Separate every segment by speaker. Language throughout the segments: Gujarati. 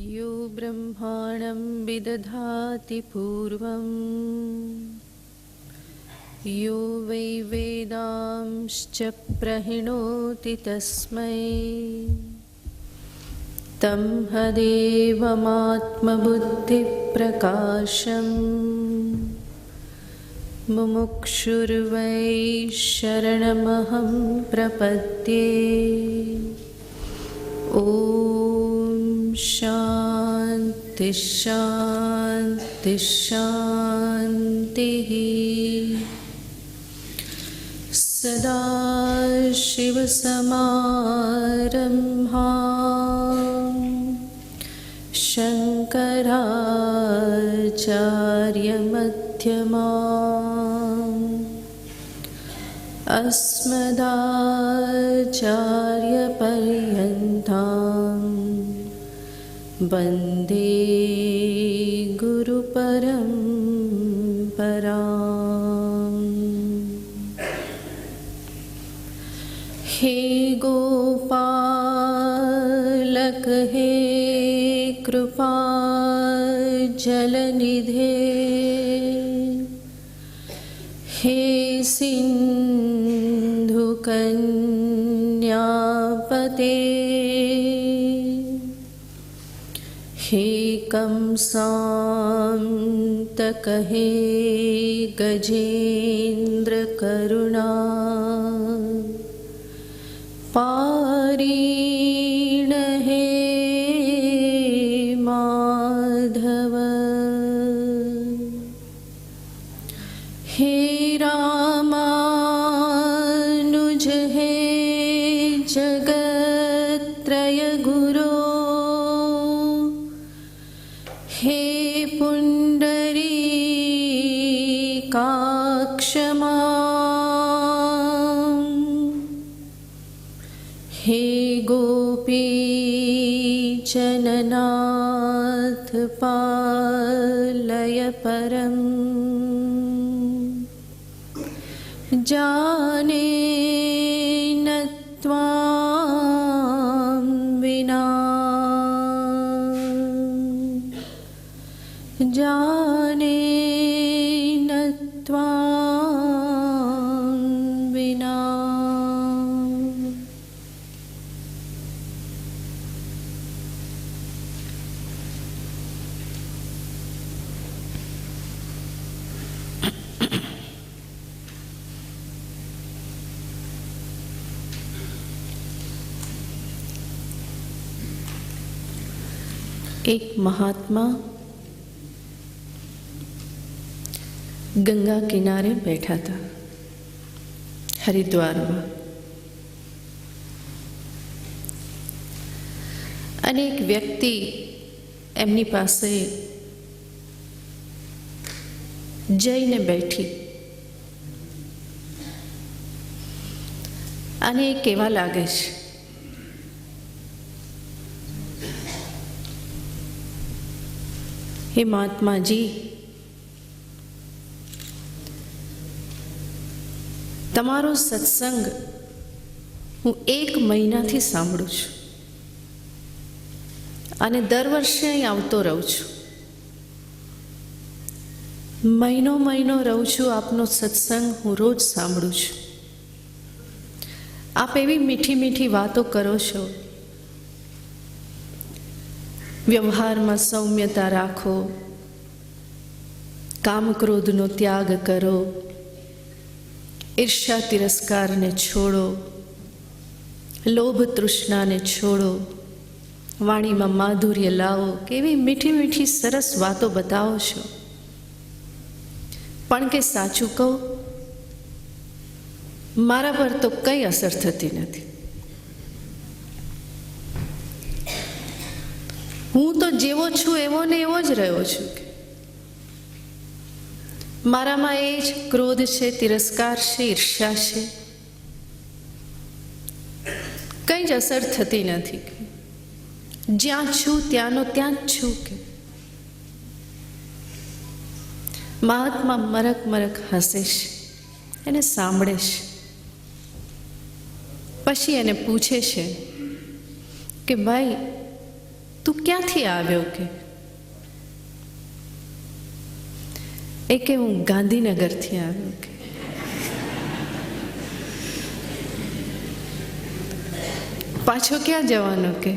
Speaker 1: यो ब्रह्माणं विदधाति पूर्वं यो वै वेदांश्च प्रहिणोति तस्मै तं हदेवमात्मबुद्धिप्रकाशम् मुमुक्षुर्वै शरणमहं प्रपद्ये। ॐ शान्ति शान्ति शान्तिः। सदाशिवसमारम्भां शङ्कराचार्यमध्यमाम् अस्मदाचार्यपर्यन्तां वन्दे गुरुपरम्पराम्। हे गोपालक हे कृपाजलनिधे, हे सिन्धुकन्यापते, हे कंसान्तक हे गजेन्द्रकरुणा पारीण हे माधव, हे रामानुज हे जगत्त्रय गुरो, हे पुण्डरीकाक्षमा, हे गोपीजननाथ पालय परम्। जाने न त्वां विना, जाने न त्वां विना। एक महात्मा गंगा किनारे बैठा था हरिद्वार में, અને એક વ્યક્તિ એમની પાસે જઈને બેઠી અને એ કહેવા લાગે છે, हे महात्मा जी, તમારો સત્સંગ હું 1 મહિનાથી સાંભળું છું અને દર વર્ષે અહીં આવતો રહું છું. મહિનો રહું છું, આપનો સત્સંગ હું રોજ સાંભળું છું. આપ એવી મીઠી વાતો કરો છો, વ્યવહારમાં સૌમ્યતા રાખો, કામ ક્રોધનો ત્યાગ કરો, ઈર્ષ્યા તિરસ્કારને છોડો, લોભ તૃષ્ણાને છોડો, વાણીમાં માધુર્ય લાવો. કેવી મીઠી સરસ વાતો બતાવો છો. પણ કે સાચું કહું, મારા પર તો કંઈ અસર થતી નથી. હું તો જેવો છું એવો ને એવો જ રહ્યો છું. મારામાં એ જ ક્રોધ છે, તિરસ્કાર છે, ઈર્ષ્યા છે, કંઈ જ અસર થતી નથી. જ્યાં છું ત્યાંનો ત્યાં જ છું. કે મહાત્મા મરક હસે છે, એને સાંભળે છે. પછી એને પૂછે છે કે ભાઈ તું ક્યાંથી આવ્યો? કે હું ગાંધીનગરથી આવ્યો. કે પાછો ક્યાં જવાનો? કે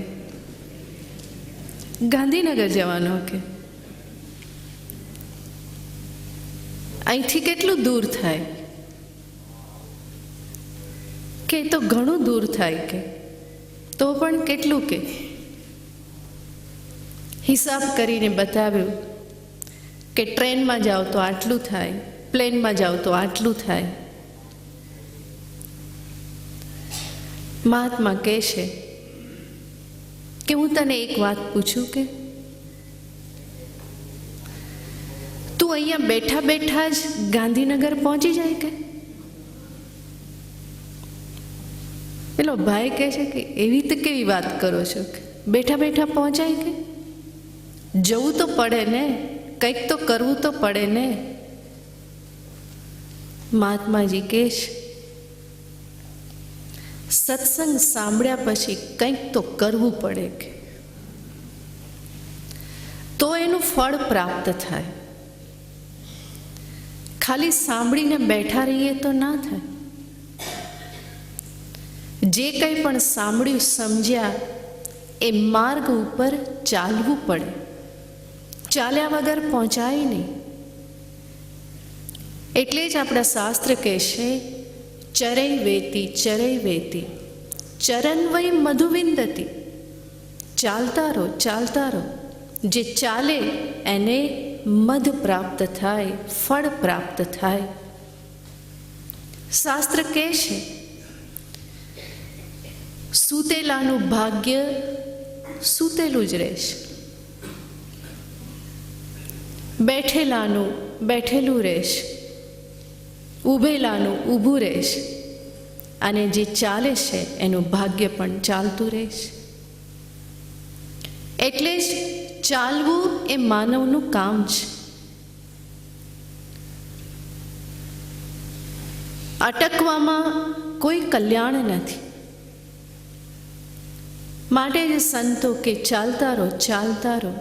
Speaker 1: ગાંધીનગર જવાનો. કે અહીંથી કેટલું દૂર થાય? કે તો ઘણું દૂર થાય. કે તો પણ કેટલું? કે હિસાબ કરીને બતાવ્યું કે ટ્રેનમાં જાઓ તો આટલું થાય, પ્લેનમાં જાઓ તો આટલું થાય. મહાત્મા કહે છે કે હું તને એક વાત પૂછું કે તું અહીંયા બેઠા બેઠા જ ગાંધીનગર પહોંચી જાય? કે પેલો ભાઈ કહે છે કે એવી તો કેવી વાત કરો છો? કે બેઠા બેઠા પહોંચાય? કે જવું તો પડે ને, કંઈક તો કરવું તો પડે ને. મહાત્માજી કહે છે સત્સંગ સાંભળ્યા પછી કંઈક તો કરવું પડે. કે તો એનું ફળ પ્રાપ્ત થાય. ખાલી સાંભળીને બેઠા રહીએ તો ના થાય. જે કંઈ પણ સાંભળ્યું સમજ્યા એ માર્ગ ઉપર ચાલવું પડે. ચાલ્યા વગર પહોંચાય નહીં. એટલે જ આપણા શાસ્ત્ર કહેશે ચરૈ વેતી ચરન્વય મધુવિંદતી. ચાલતા રહો, ચાલતા રહો. જે ચાલે એને મધ પ્રાપ્ત થાય, ફળ પ્રાપ્ત થાય. શાસ્ત્ર કહે છે સૂતેલાનું ભાગ્ય સૂતેલું જ રહેશે, બેઠેલાનું બેઠેલું રહેશે, ઊભેલાનું ઊભું રહેશે, અને જે ચાલે છે એનું ભાગ્ય પણ ચાલતું રહેશે. એટલે જ ચાલવું એ માનવનું કામ છે. અટકવામાં કોઈ કલ્યાણ નથી. માટે જ સંતો કે ચાલતા રહો, ચાલતા રહો.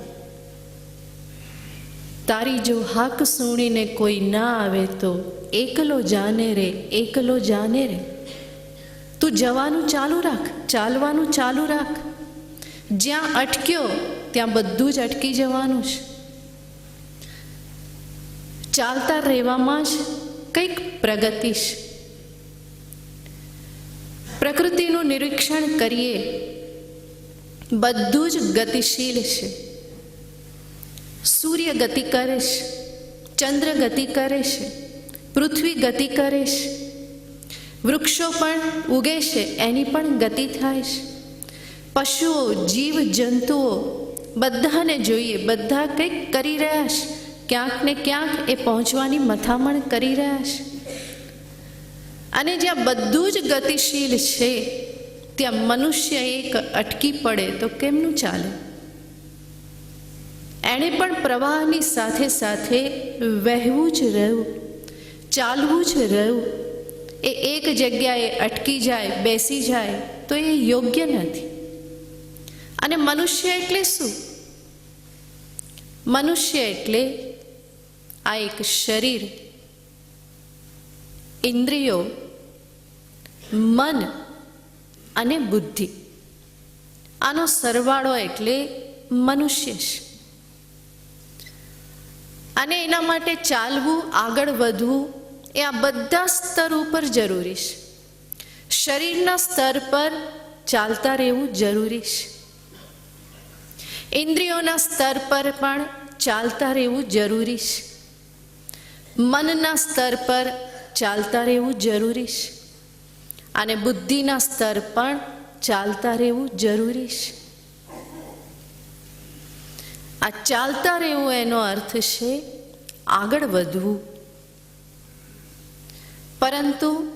Speaker 1: તારી જો હાક સુણીને કોઈ ના આવે તો એકલો જાને રે, એકલો જાને રે. તું જવાનું ચાલુ રાખ, ચાલવાનું ચાલુ રાખ. જ્યાં અટક્યો ત્યાં બધું જ અટકી જવાનું છે. ચાલતા રહેવામાં જ કંઈક પ્રગતિ છે. પ્રકૃતિનું નિરીક્ષણ કરીએ, બધું જ ગતિશીલ છે. સૂર્ય ગતિ કરે છે, ચંદ્ર ગતિ કરે છે, પૃથ્વી ગતિ કરે છે, વૃક્ષો પણ ઉગે છે, એની પણ ગતિ થાય છે. પશુઓ, જીવ જંતુઓ બધાને જોઈએ, બધા કંઈક કરી રહ્યા છે. ક્યાંક ને ક્યાંક એ પહોંચવાની મથામણ કરી રહ્યા છે. અને જ્યાં બધું જ ગતિશીલ છે ત્યાં મનુષ્ય એક અટકી પડે તો કેમનું ચાલે? એણે પણ પ્રવાહની સાથે સાથે વહેવું જ રહ્યું, ચાલવું જ રહ્યું. એ એક જગ્યાએ અટકી જાય, બેસી જાય તો એ યોગ્ય નથી. અને મનુષ્ય એટલે શું? મનુષ્ય એટલે આ એક શરીર, ઇન્દ્રિયો, મન અને બુદ્ધિ, આનો સરવાળો એટલે મનુષ્ય છે. અને એના માટે ચાલવું, આગળ વધવું એ આ બધા સ્તર ઉપર જરૂરી છે. શરીરના સ્તર પર ચાલતા રહેવું જરૂરી છે. ઇન્દ્રિયોના સ્તર પર પણ ચાલતા રહેવું જરૂરી છે. મનના સ્તર પર ચાલતા રહેવું જરૂરી છે. અને બુદ્ધિના સ્તર પણ ચાલતા રહેવું જરૂરી છે. આ ચાલતા રહેવું એનો અર્થ છે આગળ વધવું. પરંતુ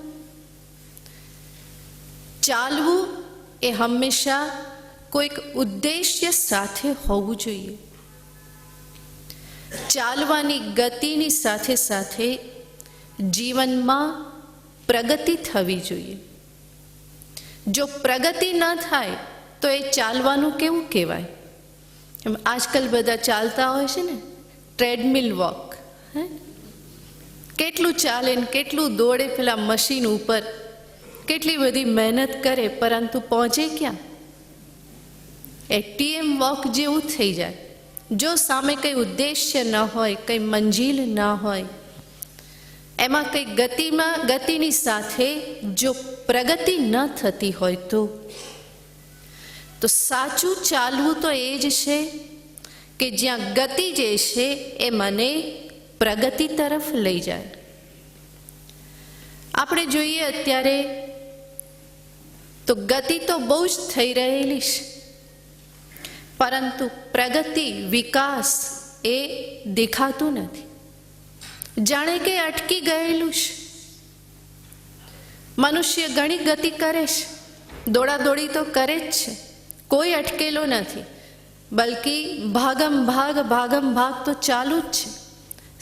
Speaker 1: ચાલવું એ હંમેશા કોઈક ઉદ્દેશ્ય સાથે હોવું જોઈએ. ચાલવાની ગતિની સાથે સાથે જીવનમાં પ્રગતિ થવી જોઈએ. જો પ્રગતિ ન થાય તો એ ચાલવાનું કેવું કહેવાય? એમ આજકાલ બધા ચાલતા હોય છે ને, ટ્રેડમિલ વોક. કેટલું ચાલે ને કેટલું દોડે પેલા મશીન ઉપર, કેટલી બધી મહેનત કરે, પરંતુ પહોંચે ક્યાં? એ ટીએમ વોક જેવું થઈ જાય. જો સામે કંઈ ઉદ્દેશ્ય ન હોય, કંઈ મંજિલ ન હોય, એમાં કંઈ ગતિની સાથે જો પ્રગતિ ન થતી હોય તો સાચું ચાલવું તો એ જ છે કે જ્યાં ગતિ જે છે એ મને પ્રગતિ તરફ લઈ જાય. આપણે જોઈએ અત્યારે તો ગતિ તો બહુ જ થઈ રહેલી છે, પરંતુ પ્રગતિ, વિકાસ એ દેખાતું નથી. જાણે કે અટકી ગયેલું છે. મનુષ્ય ઘણી ગતિ કરે છે, દોડાદોડી તો કરે જ છે, કોઈ અટકેલો નથી, બલ્કિ ભાગમ ભાગ તો ચાલુ જ છે.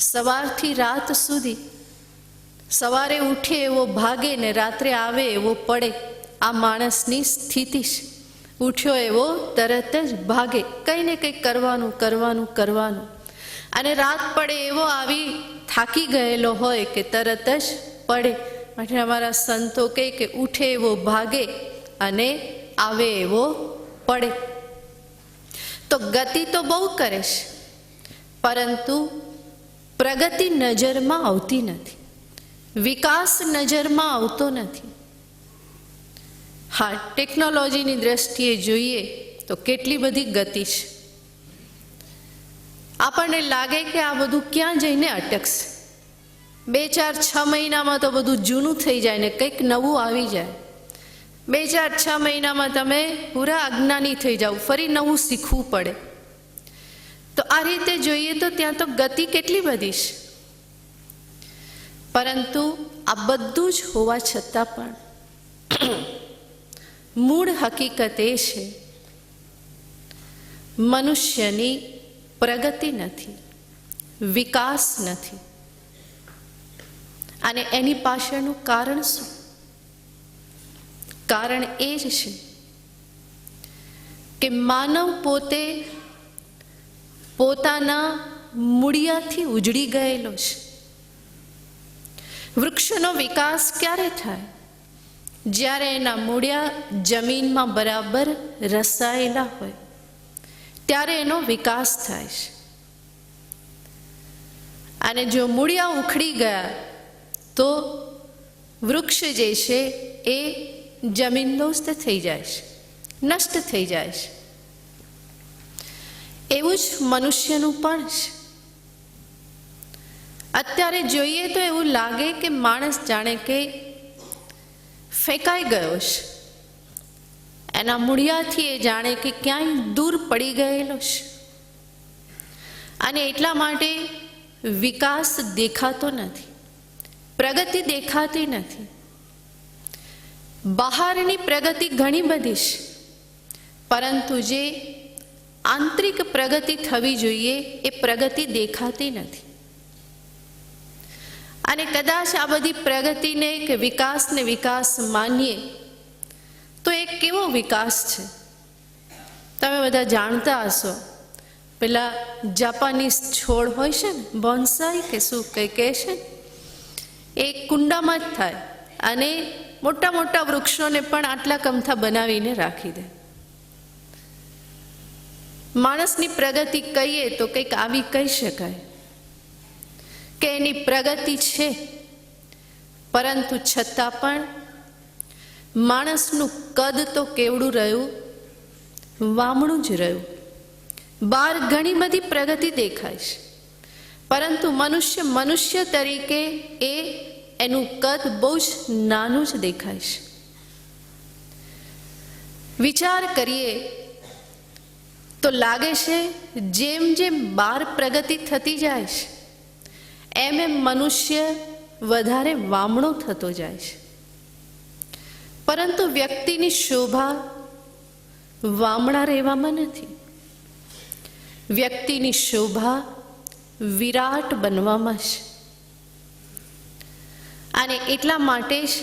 Speaker 1: સવારથી રાત સુધી, સવારે ઉઠે એવો ભાગે ને રાત્રે આવે એવો પડે, આ માણસની સ્થિતિ છે. ઉઠ્યો એવો તરત જ ભાગે, કંઈ ને કંઈ કરવાનું, અને રાત પડે એવો આવી થાકી ગયેલો હોય કે તરત જ પડે. માટે અમારા સંતો કહે કે ઉઠે એવો ભાગે અને આવે એવો પડે. તો ગતિ તો બહુ કરે છે, પરંતુ પ્રગતિ નજરમાં આવતી નથી, વિકાસ નજરમાં આવતો નથી. હા, ટેકનોલોજીની દ્રષ્ટિએ જોઈએ તો કેટલી બધી ગતિ છે. આપણને લાગે કે આ બધું ક્યાં જઈને અટકશે. 2-4-6 મહિનામાં તો બધું જૂનું થઈ જાય ને કંઈક નવું આવી જાય. 2-4-6 મહિનામાં તમે પૂરા અજ્ઞાની થઈ જાઓ, ફરી નવું શીખવું પડે. તો આ રીતે જોઈએ તો ત્યાં તો ગતિ કેટલી બધી છે. પરંતુ આ બધું જ હોવા છતાં પણ મૂળ હકીકત એ છે, મનુષ્યની પ્રગતિ નથી, વિકાસ નથી. અને એની પાછળનું કારણ શું? કારણ એ જ છે કે માનવ પોતે પોતાના મૂળિયાથી ઉજળી ગયેલો છે. વૃક્ષનો વિકાસ ક્યારે થાય? જ્યારે એના મૂળિયા જમીનમાં બરાબર રસાયેલા હોય, ત્યારે એનો વિકાસ થાય છે. અને જો મૂળિયા ઉખડી ગયા તો વૃક્ષ જે છે એ જમીનદોસ્ત થઈ જાય છે, નષ્ટ થઈ જાય છે. એવું જ મનુષ્યનું પણ છે. અત્યારે જોઈએ તો એવું લાગે કે માણસ જાણે કે ફેંકાઈ ગયો છે. એના મૂળિયાથી એ જાણે કે ક્યાંય દૂર પડી ગયેલો છે. અને એટલા માટે વિકાસ દેખાતો નથી, પ્રગતિ દેખાતી નથી. બહારની પ્રગતિ ઘણી બધી છે, પરંતુ જે આંતરિક પ્રગતિ થવી જોઈએ એ પ્રગતિ દેખાતી નથી. અને કદાચ આ બધી પ્રગતિને કે વિકાસને વિકાસ માનીએ તો એ કેવો વિકાસ છે? તમે બધા જાણતા હશો, પેલા જાપાનીઝ છોડ હોય છે ને, બોન્સાઈ કે શું કંઈ કહે છે, એ કુંડામાં જ થાય અને મોટા મોટા વૃક્ષોને પણ આટલા કમથા બનાવીને રાખી દે. માણસની પ્રગતિ કહીએ તો કંઈક આવી કહી શકાય કે એની પ્રગતિ છે, પરંતુ છતાં પણ માણસનું કદ તો કેવડું રહ્યું? વામણું જ રહ્યું. બહાર ઘણી બધી પ્રગતિ દેખાય છે, પરંતુ મનુષ્ય તરીકે એનું કદ બહુ જ નાનું જ દેખાય છે. વિચાર કરીએ તો લાગે છે જેમ જેમ બહાર પ્રગતિ થતી જાય છે એમ મનુષ્ય વધારે વામણો થતો જાય છે. પરંતુ વ્યક્તિની શોભા વામણા રહેવામાં નથી. વ્યક્તિની શોભા વિરાટ બનવામાં છે. અને એટલા માટે જ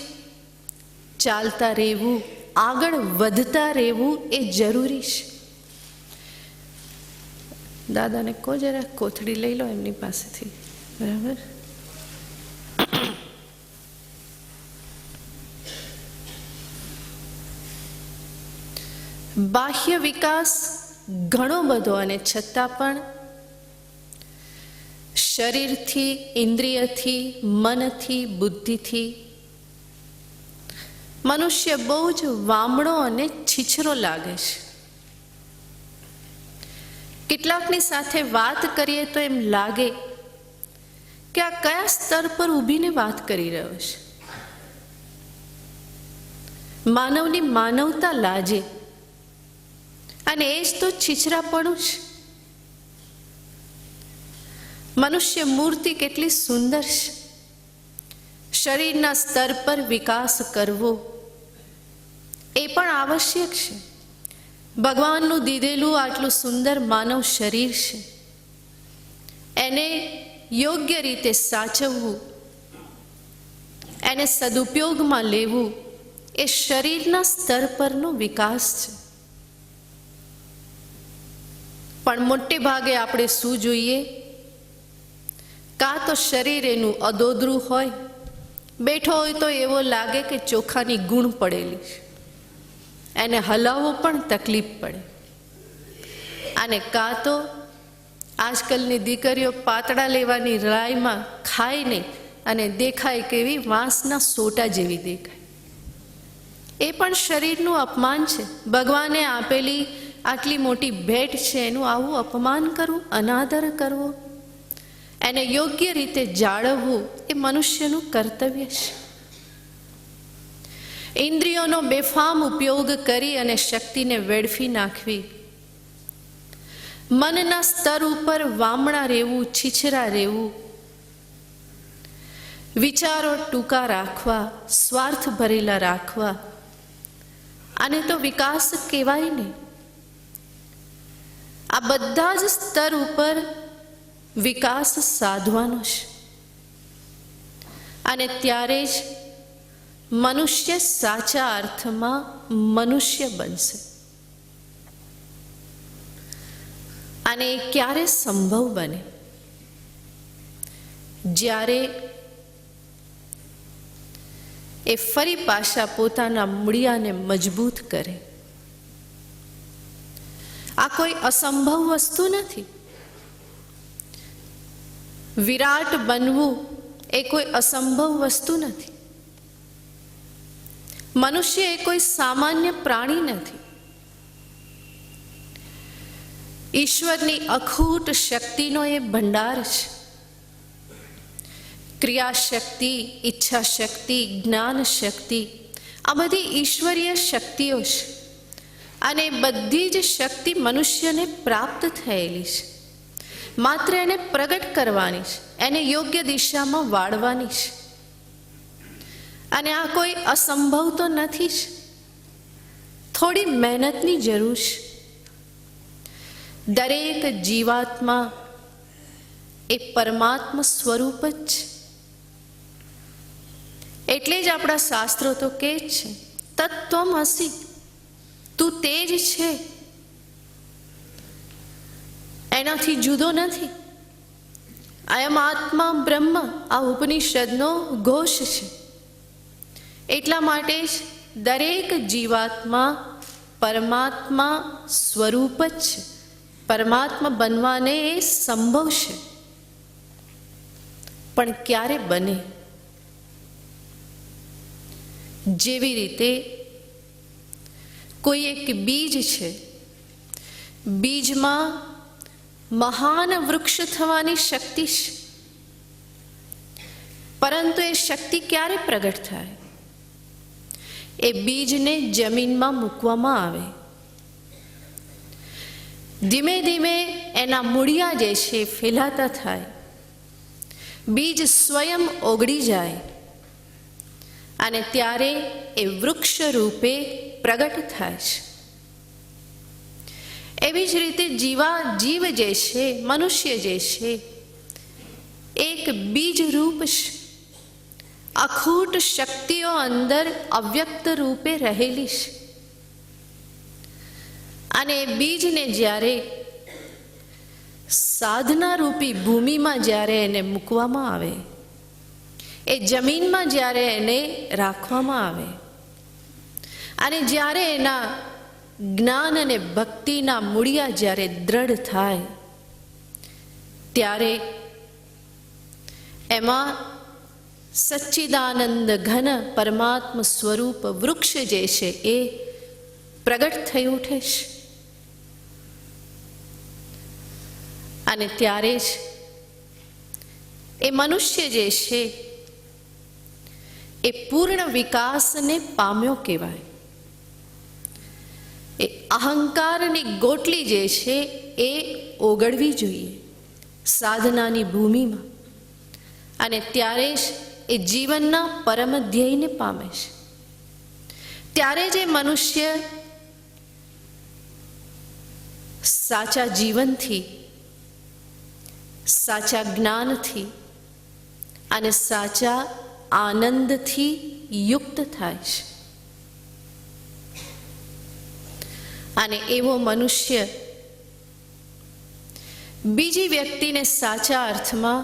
Speaker 1: ચાલતા રહેવું, આગળ વધતા રહેવું એ જરૂરી છે. દાદાને કહો જરા કોથળી લઈ લો એમની પાસેથી, બરાબર? બાહ્ય વિકાસ ઘણો બધો, અને છતાં પણ શરીરથી, ઇન્દ્રિયથી, મનથી, બુદ્ધિથી મનુષ્ય બહુ જ વામણો અને છીછરો લાગે છે. કેટલાકની સાથે વાત કરીએ તો એમ લાગે કે આ કયા સ્તર પર ઊભીને વાત કરી રહ્યો છે. માનવની માનવતા લાજે, અને એ જ તો છીછરાપણું છે. મનુષ્ય મૂર્તિ કેટલી સુંદર છે. શરીરના સ્તર પર વિકાસ કરવો એ પણ આવશ્યક છે. ભગવાનનું દીધેલું આટલું સુંદર માનવ શરીર છે, એને યોગ્ય રીતે સાચવવું, એને સદુપયોગમાં લેવું એ શરીરના સ્તર પરનો વિકાસ છે. પણ મોટે ભાગે આપણે શું જોઈએ? કાં તો શરીર એનું અદોદરું હોય, બેઠો હોય તો એવો લાગે કે ચોખાની ગુણ પડેલી છે, એને હલાવવો પણ તકલીફ પડે. અને કાં તો આજકાલની દીકરીઓ પાતળા લેવાની રાયમાં ખાય નહીં અને દેખાય કેવી વાંસના સોટા જેવી દેખાય. એ પણ શરીરનું અપમાન છે. ભગવાને આપેલી આટલી મોટી ભેટ છે, એનું આવું અપમાન કરવું, અનાદર કરવો, એને યોગ્ય રીતે જાળવવું એ મનુષ્યનું કર્તવ્ય છે. ઇન્દ્રિયોનો બેફામ ઉપયોગ કરી અને શક્તિને વેડફી નાખવી, મનના સ્તર ઉપર વામણા રહેવું, છીછરા રહેવું, વિચારો ટૂંકા રાખવા, સ્વાર્થ ભરેલા રાખવા, આને તો વિકાસ કહેવાય નહીં. આ બધા જ સ્તર ઉપર વિકાસ સાધવાનો છે, અને ત્યારે જ મનુષ્ય સાચા અર્થમાં મનુષ્ય બનશે. અને એ ક્યારે સંભવ બને? જ્યારે એ ફરી પાછા પોતાના મૂળિયાને મજબૂત કરે. આ કોઈ અસંભવ વસ્તુ નથી. વિરાટ બનવું એ કોઈ અસંભવ વસ્તુ નથી. મનુષ્ય એ કોઈ સામાન્ય પ્રાણી નથી. ઈશ્વરની અખૂટ શક્તિનો એ ભંડાર છે. ક્રિયાશક્તિ, ઈચ્છા શક્તિ, જ્ઞાન શક્તિ, આ બધી ઈશ્વરીય શક્તિઓ છે, અને બધી જ શક્તિ મનુષ્યને પ્રાપ્ત થયેલી છે. માત્ર એને પ્રગટ કરવાની છે, એને યોગ્ય દિશામાં વાળવાની છે. અને આ કોઈ અસંભવ તો નથી જ. થોડી મહેનતની જરૂર છે. દરેક જીવાત્મા એ પરમાત્મા સ્વરૂપ જ છે. એટલે જ આપણા શાસ્ત્રો તો કહે છે, તત્ત્વમસી, તું તે જ છે, એનાથી જુદો નથી. અયમ આત્મા બ્રહ્મ, આ ઉપનિષદનો ઘોષ છે. એટલા માટે જ દરેક જીવાત્મા પરમાત્મા સ્વરૂપ જ છે. પરમાત્મા બનવાને એ સંભવ છે. પણ ક્યારે બને? જેવી રીતે કોઈ એક બીજ છે, બીજમાં મહાન વૃક્ષ થવાની શક્તિ છે, પરંતુ એ શક્તિ ક્યારે પ્રગટ થાય? એ બીજને જમીનમાં મૂકવામાં આવે. ધીમે ધીમે એના મૂળિયા જે છે ફેલાતા થાય, બીજ સ્વયં ઓગળી જાય, અને ત્યારે એ વૃક્ષ રૂપે પ્રગટ થાય છે. એવી જ રીતે જીવ જે છે, મનુષ્ય જે છે, એક બીજ રૂપ છે. અખૂટ શક્તિઓ અંદર અવ્યક્ત રૂપે રહેલી છે. અને એ બીજને જ્યારે સાધના રૂપી ભૂમિમાં જ્યારે એને મૂકવામાં આવે, એ જમીનમાં જ્યારે એને રાખવામાં આવે અને જ્યારે એના જ્ઞાન અને ભક્તિના મૂળિયા જ્યારે દ્રઢ થાય, ત્યારે એમાં સચ્ચિદાનંદ ઘન પરમાત્મ સ્વરૂપ વૃક્ષ જે છે એ પ્રગટ થઈ ઉઠે છે. અને ત્યારે જ એ મનુષ્ય જે છે એ પૂર્ણ વિકાસને પામ્યો કહેવાય. એ અહંકારની ગોટલી જે છે એ ઓગળવી જોઈએ સાધનાની ભૂમિમાં, અને ત્યારે જ એ જીવનના પરમ ધ્યેયને પામે છે. ત્યારે જ એ મનુષ્ય સાચા જીવનથી, સાચા જ્ઞાનથી અને સાચા આનંદથી યુક્ત થાય છે. અને એવો મનુષ્ય બીજી વ્યક્તિને સાચા અર્થમાં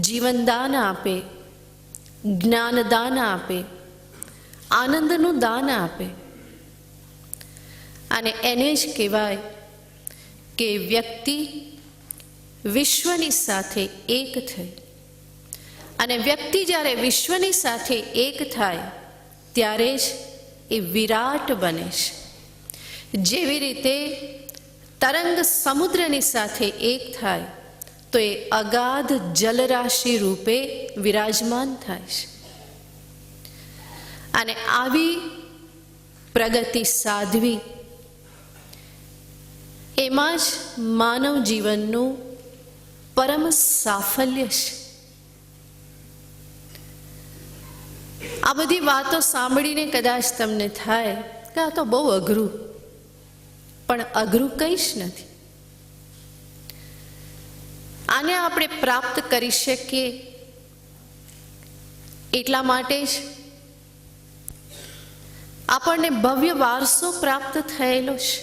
Speaker 1: જીવનદાન આપે, જ્ઞાનદાન આપે, આનંદનું દાન આપે. અને એને જ કહેવાય કે વ્યક્તિ વિશ્વની સાથે એક થઈ. અને વ્યક્તિ જ્યારે વિશ્વની સાથે એક થાય ત્યારે જ એ વિરાટ બને છે. જેવી રીતે તરંગ સમુદ્રની સાથે એક થાય તો એ અગાધ જલરાશિ રૂપે વિરાજમાન થાય છે. અને આવી પ્રગતિ સાધવી, એમાં જ માનવ જીવનનું પરમ સાફલ્ય છે. આ બધી વાતો સાંભળીને કદાચ તમને થાય કે આ તો બહુ અઘરું, પણ અઘરું કંઈ જ નથી. આને આપણે પ્રાપ્ત કરી શકીએ એટલા માટે જ આપણને ભવ્ય વારસો પ્રાપ્ત થયેલો છે.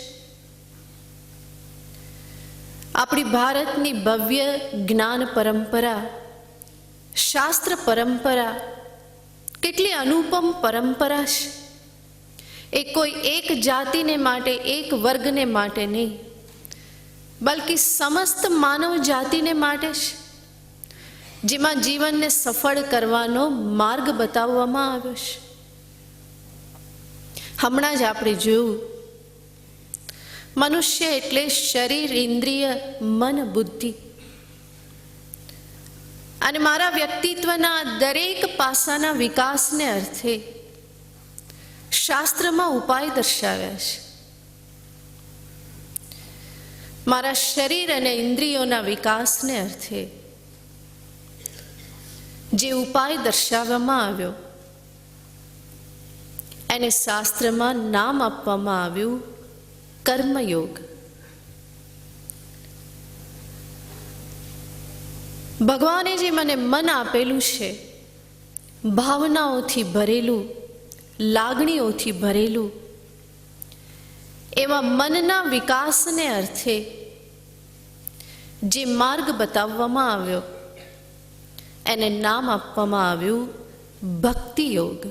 Speaker 1: આપણી ભારતની ભવ્ય જ્ઞાન પરંપરા, શાસ્ત્ર પરંપરા કેટલી અનુપમ પરંપરા છે. એ કોઈ એક જાતિને માટે, એક વર્ગને માટે નહીં, બલ્કિ સમસ્ત માનવ જાતિને માટે છે. જેમાં જીવનને સફળ કરવાનો માર્ગ બતાવવામાં આવ્યો છે. હમણાં જ આપણે જોયું, મનુષ્ય એટલે શરીર, ઇન્દ્રિય, મન, બુદ્ધિ. અને મારા વ્યક્તિત્વના દરેક પાસાના વિકાસને અર્થે શાસ્ત્રમાં ઉપાય દર્શાવ્યા છે. મારા શરીર અને ઇન્દ્રિયોના વિકાસને અર્થે જે ઉપાય દર્શાવવામાં આવ્યો એને શાસ્ત્રમાં નામ આપવામાં આવ્યું કર્મયોગ. ભગવાને જે મને મન આપેલું છે, ભાવનાઓથી ભરેલું, લાગણીઓથી ભરેલું, એવા મનના વિકાસને અર્થે જે માર્ગ બતાવવામાં આવ્યો એને નામ આપવામાં આવ્યું ભક્તિ યોગ.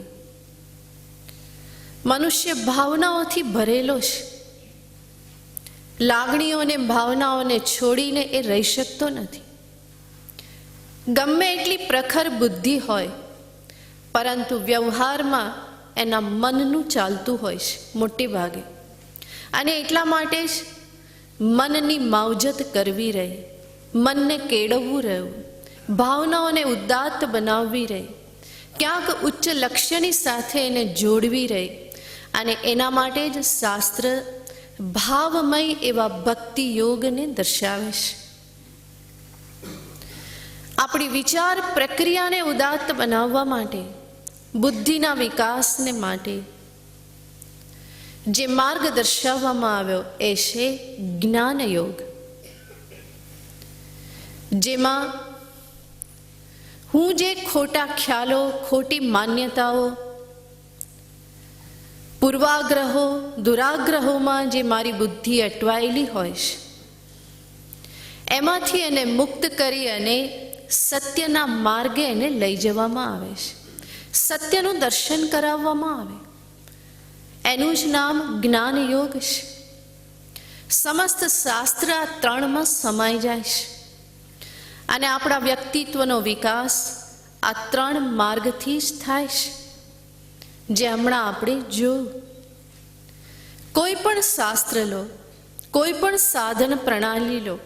Speaker 1: મનુષ્ય ભાવનાઓથી ભરેલો છે. લાગણીઓને, ભાવનાઓને છોડીને એ રહી શકતો નથી. ગમે એટલી પ્રખર બુદ્ધિ હોય, પરંતુ વ્યવહારમાં એના મનનું ચાલતું હોય છે મોટે ભાગે. અને એટલા માટે જ મનની માવજત કરવી રહે, મનને કેળવવું રહ્યું, ભાવનાઓને ઉદાત્ત બનાવવી રહે, ક્યાંક ઉચ્ચ લક્ષ્યની સાથે એને જોડવી રહે. અને એના માટે જ શાસ્ત્ર ભાવમય એવા ભક્તિ યોગને દર્શાવે છે. આપણી વિચાર પ્રક્રિયાને ઉદાત્ત બનાવવા માટે, બુદ્ધિના વિકાસને માટે જે માર્ગ દર્શાવવામાં આવ્યો એ છે જ્ઞાન યોગ. જેમાં હું જે ખોટા ખ્યાલો, ખોટી માન્યતાઓ, પૂર્વાગ્રહો દુરાગ્રહોમાં જે મારી બુદ્ધિ અટવાયેલી હોય છે એમાંથી એને મુક્ત કરી અને સત્યના માર્ગે એને લઈ જવામાં આવે છે. સત્યનું દર્શન કરાવવામાં આવે. એનું જ નામ જ્ઞાન યોગ છે. સમસ્ત શાસ્ત્ર આ ત્રણમાં સમાઈ જાય છે અને આપણા વ્યક્તિત્વનો વિકાસ આ ત્રણ માર્ગથી જ થાય છે, જે હમણાં આપણે જોયું. કોઈ પણ શાસ્ત્ર લો, કોઈ પણ સાધન પ્રણાલી લો,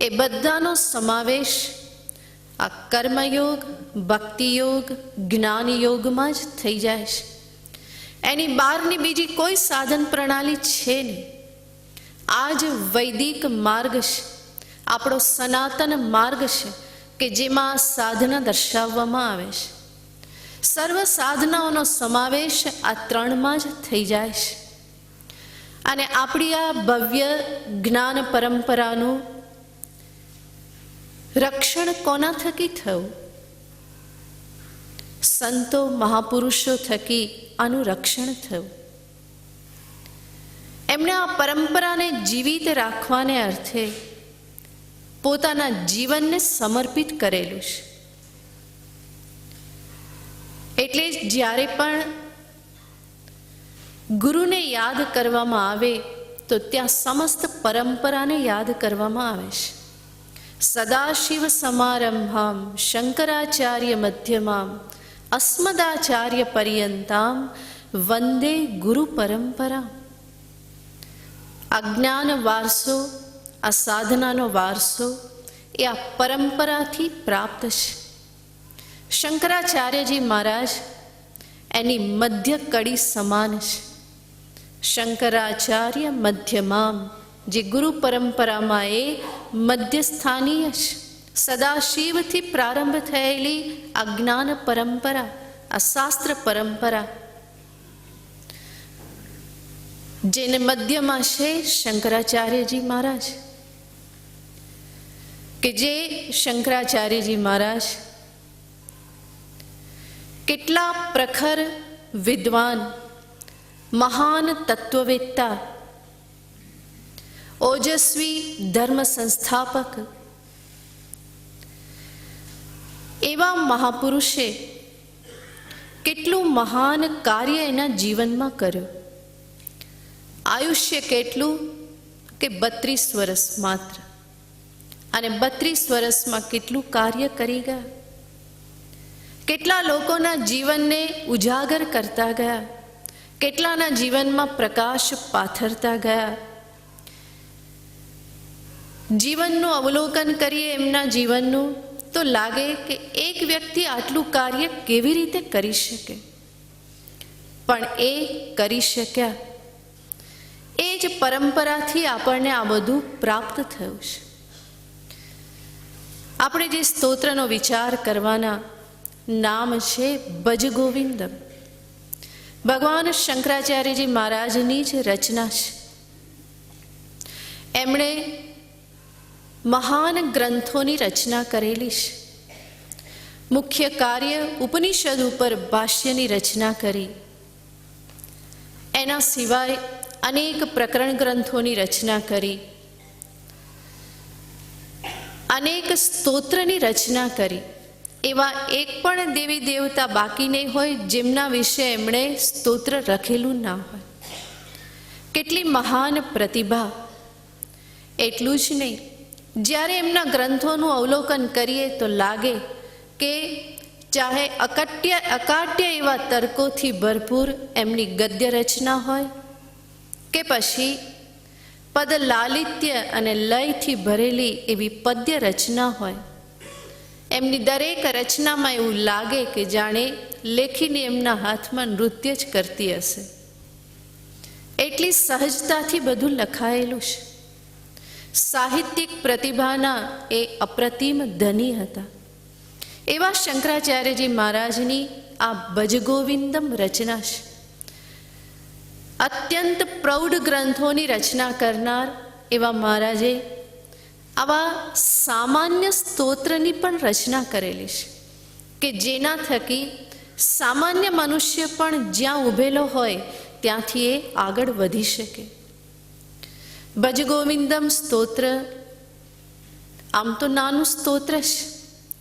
Speaker 1: એ બધાનો સમાવેશ આ કર્મયોગ, ભક્તિયોગ, જ્ઞાન યોગમાં જ થઈ જાય છે. એની બહારની બીજી કોઈ સાધન પ્રણાલી છે નહીં. આ જ વૈદિક માર્ગ છે, આપણો સનાતન માર્ગ છે કે જેમાં સાધના દર્શાવવામાં આવે છે. સર્વ સાધનાઓનો સમાવેશ આ ત્રણમાં જ થઈ જાય છે અને આપણી આ ભવ્ય જ્ઞાન પરંપરાનું રક્ષણ કોના થકી થયું? સંતો મહાપુરુષો થકી આનું રક્ષણ થયું. એમણે આ પરંપરાને જીવિત રાખવાને અર્થે પોતાના જીવનને સમર્પિત કરેલું છે. એટલે જ્યારે પણ ગુરુને યાદ કરવામાં આવે તો ત્યાં સમસ્ત પરંપરાને યાદ કરવામાં આવે છે. સદાશિવ સમારંભામ શંકરાચાર્ય મધ્યમામ અસ્મદાચાર્ય પર્યંતામ વંદે ગુરુ પરંપરા. આ જ્ઞાન વારસો, આ સાધનાનો વારસો એ આ પરંપરાથી પ્રાપ્ત છે. શંકરાચાર્યજી મહારાજ એની મધ્ય કડી સમાન છે. શંકરાચાર્ય મધ્યમામ, જે ગુરુ પરંપરામાં એ મધ્યસ્થાનીય છે. સદાશિવથી પ્રારંભ થયેલી આ જ્ઞાન પરંપરા, આ શાસ્ત્ર પરંપરા, જેને મધ્યમાં છે શંકરાચાર્યજી મહારાજ, કે જે શંકરાચાર્યજી મહારાજ કેટલા પ્રખર વિદ્વાન, મહાન તત્વવેત્તા, ઓજસ્વી ધર્મ સંસ્થાપક, એવા મહાપુરુષે કેટલું મહાન કાર્ય એના જીવનમાં કર્યું. આયુષ્ય કેટલું કે 32 વર્ષ માત્ર, અને 32 વર્ષમાં કેટલું કાર્ય કરી ગયા. કેટલા લોકોના જીવનને ઉજાગર કરતા ગયા, કેટલાના જીવનમાં પ્રકાશ પાથરતા ગયા. જીવનનું અવલોકન કરીએ એમના જીવનનું તો લાગે કે એક વ્યક્તિ આટલું કાર્ય કેવી રીતે કરી શકે, પણ એ કરી શક્યા. એ જ પરંપરાથી આપણને આ બધું પ્રાપ્ત થયું છે. આપણે જે સ્તોત્રનો વિચાર કરવાના નામ છે ભજ ગોવિંદમ. ભગવાન શંકરાચાર્યજી મહારાજની જ રચના છે. એમણે મહાન ગ્રંથોની રચના કરેલી છે. મુખ્ય કાર્ય ઉપનિષદ ઉપર ભાષ્યની રચના કરી. એના સિવાય અનેક પ્રકરણ ગ્રંથોની રચના કરી, અનેક સ્તોત્રની રચના કરી. એવા એક પણ દેવી દેવતા બાકી નહીં હોય જેમના વિશે એમણે સ્તોત્ર લખેલું ના હોય. કેટલી મહાન પ્રતિભા! એટલું જ નહીં, જ્યારે એમના ગ્રંથોનું અવલોકન કરીએ તો લાગે કે ચાહે અકાટ્ય એવા તર્કોથી ભરપૂર એમની ગદ્ય રચના હોય કે પછી પદ લાલિત્ય અને લયથી ભરેલી એવી પદ્ય રચના હોય, એમની દરેક રચનામાં એવું લાગે કે જાણે લેખીની એમના હાથમાં નૃત્ય જ કરતી હશે. એટલી સહજતાથી બધું લખાયેલું છે. સાહિત્યિક પ્રતિભાના એ અપ્રતિમ ધની હતા. એવા શંકરાચાર્યજી મહારાજની આ ભજગોવિંદમ રચના છે. અત્યંત પ્રૌઢ ગ્રંથોની રચના કરનાર એવા મહારાજે આવા સામાન્ય સ્તોત્રની પણ રચના કરેલી છે કે જેના થકી સામાન્ય મનુષ્ય પણ જ્યાં ઊભેલો હોય ત્યાંથી એ આગળ વધી શકે. ભજ ગોવિંદમ સ્તોત્ર આમ તો નાનું સ્તોત્ર છે,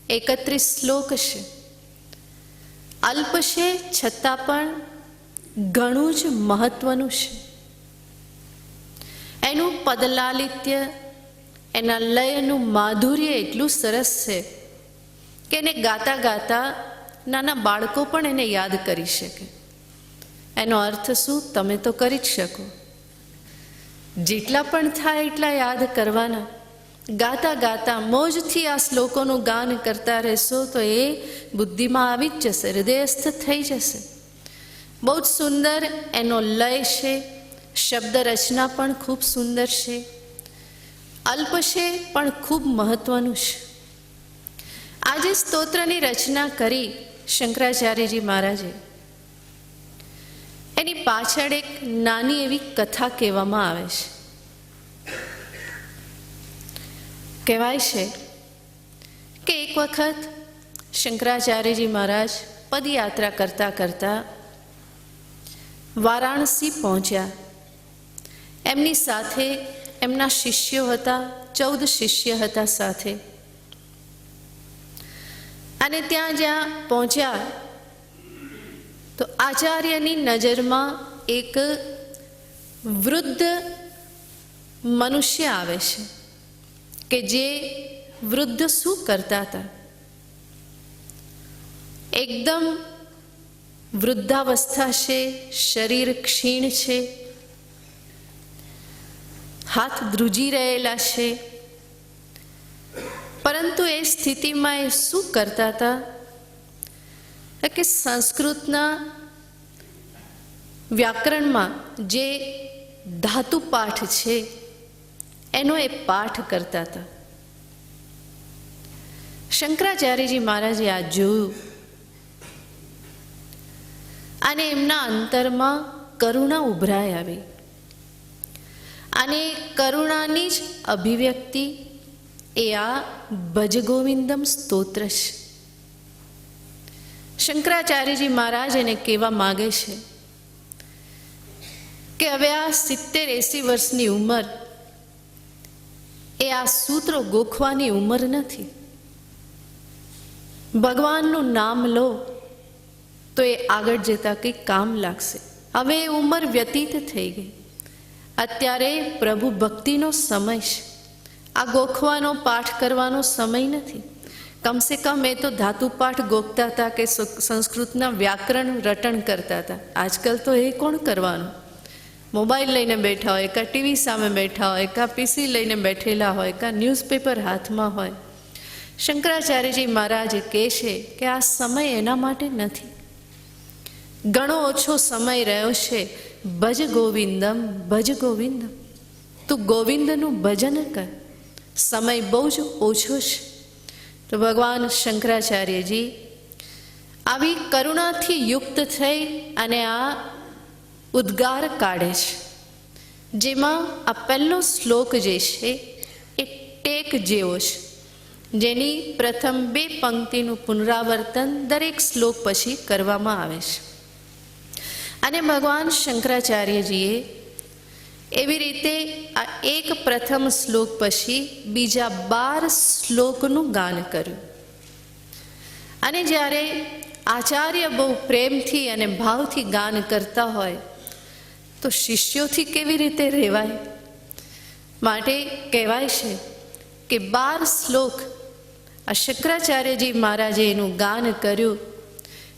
Speaker 1: 31 શ્લોક છે, અલ્પ છે છતાં પણ ઘણું જ મહત્વનું છે. એનું પદલાલિત્ય, એના લયનું માધુર્ય એટલું સરસ છે કે એને ગાતા ગાતા નાના બાળકો પણ એને યાદ કરી શકે. એનો અર્થ શું તમે તો કરી જ શકો. જેટલા પણ થાય એટલા યાદ કરવાના. ગાતા ગાતા મોજથી આ શ્લોકોનું ગાન કરતા રહેશો તો એ બુદ્ધિમાં આવી જ જશે, હૃદયસ્થ થઈ જશે. બહુ જ સુંદર એનો લય છે, શબ્દ રચના પણ ખૂબ સુંદર છે, અલ્પ છે પણ ખૂબ મહત્વનું છે. આજે સ્તોત્રની રચના કરી શંકરાચાર્યજી મહારાજે, એની પાછળ એક નાની એવી કથા કહેવામાં આવે છે. કહેવાય છે કે એક વખત શંકરાચાર્યજી મહારાજ પદયાત્રા કરતા કરતા વારાણસી પહોંચ્યા. એમની સાથે એમના શિષ્યો હતા, 14 શિષ્ય હતા સાથે. અને ત્યાં જ્યાં પહોંચ્યા તો આચાર્યની નજરમાં એક વૃદ્ધ મનુષ્ય આવે છે કે જે વૃદ્ધ શું કરતા હતા? એકદમ વૃદ્ધાવસ્થા છે, શરીર ક્ષીણ છે, હાથ ધ્રુજી રહેલા છે, પરંતુ એ સ્થિતિમાં એ શું કરતા હતા કે સંસ્કૃતના વ્યાકરણમાં જે ધાતુ પાઠ છે એનો એ પાઠ કરતા હતા. શંકરાચાર્યજી મહારાજે આ જોયું અને એમના અંતરમાં કરુણા ઉભરાઈ આવી. અને કરુણાની જ અભિવ્યક્તિ એ આ ભજ ગોવિંદમ સ્તોત્ર છે. શંકરાચાર્યજી મહારાજ એને કહેવા માગે છે કે હવે આ 70-80 વર્ષની ઉંમર એ આ સૂત્રો ગોખવાની ઉંમર નથી. ભગવાનનું નામ લો તો એ આગળ જતા કંઈક કામ લાગશે. હવે એ ઉંમર વ્યતીત થઈ ગઈ. અત્યારે પ્રભુ ભક્તિનો સમય છે. આ ગોખવાનો પાઠ કરવાનો સમય નથી. કમસે કમ એ તો ધાતુ પાઠ ગોખતા હતા કે સંસ્કૃતના વ્યાકરણ રટણ કરતા હતા. આજકાલ તો એ કોણ કરવાનું? મોબાઈલ લઈને બેઠા હોય, કાં ટીવી સામે બેઠા હોય, કાં પીસી લઈને બેઠેલા હોય, કાં ન્યૂઝપેપર હાથમાં હોય. શંકરાચાર્યજી મહારાજ કહે છે કે આ સમય એના માટે નથી. ઘણો ઓછો સમય રહ્યો છે. ભજ ગોવિંદમ, ભજ ગોવિંદમ. તું ગોવિંદનું ભજન કર. સમય બહુ જ ઓછો છે. તો ભગવાન શંકરાચાર્યજી આવી કરુણાથી યુક્ત થઈ અને આ ઉદ્ગાર કાઢે છે, જેમાં આ પહેલો શ્લોક જે છે એ ટેક જેવો છે, જેની પ્રથમ 2 પંક્તિનું પુનરાવર્તન દરેક શ્લોક પછી કરવામાં આવે છે. અને ભગવાન શંકરાચાર્યજીએ એવી રીતે આ એક પ્રથમ શ્લોક પછી બીજા 12 શ્લોકનું ગાન કર્યું. અને જ્યારે આચાર્ય બહુ પ્રેમથી અને ભાવથી ગાન કરતા હોય તો શિષ્યોથી કેવી રીતે રહેવાય? માટે કહેવાય છે કે 12 શ્લોક આ શંકરાચાર્યજી મહારાજે એનું ગાન કર્યું.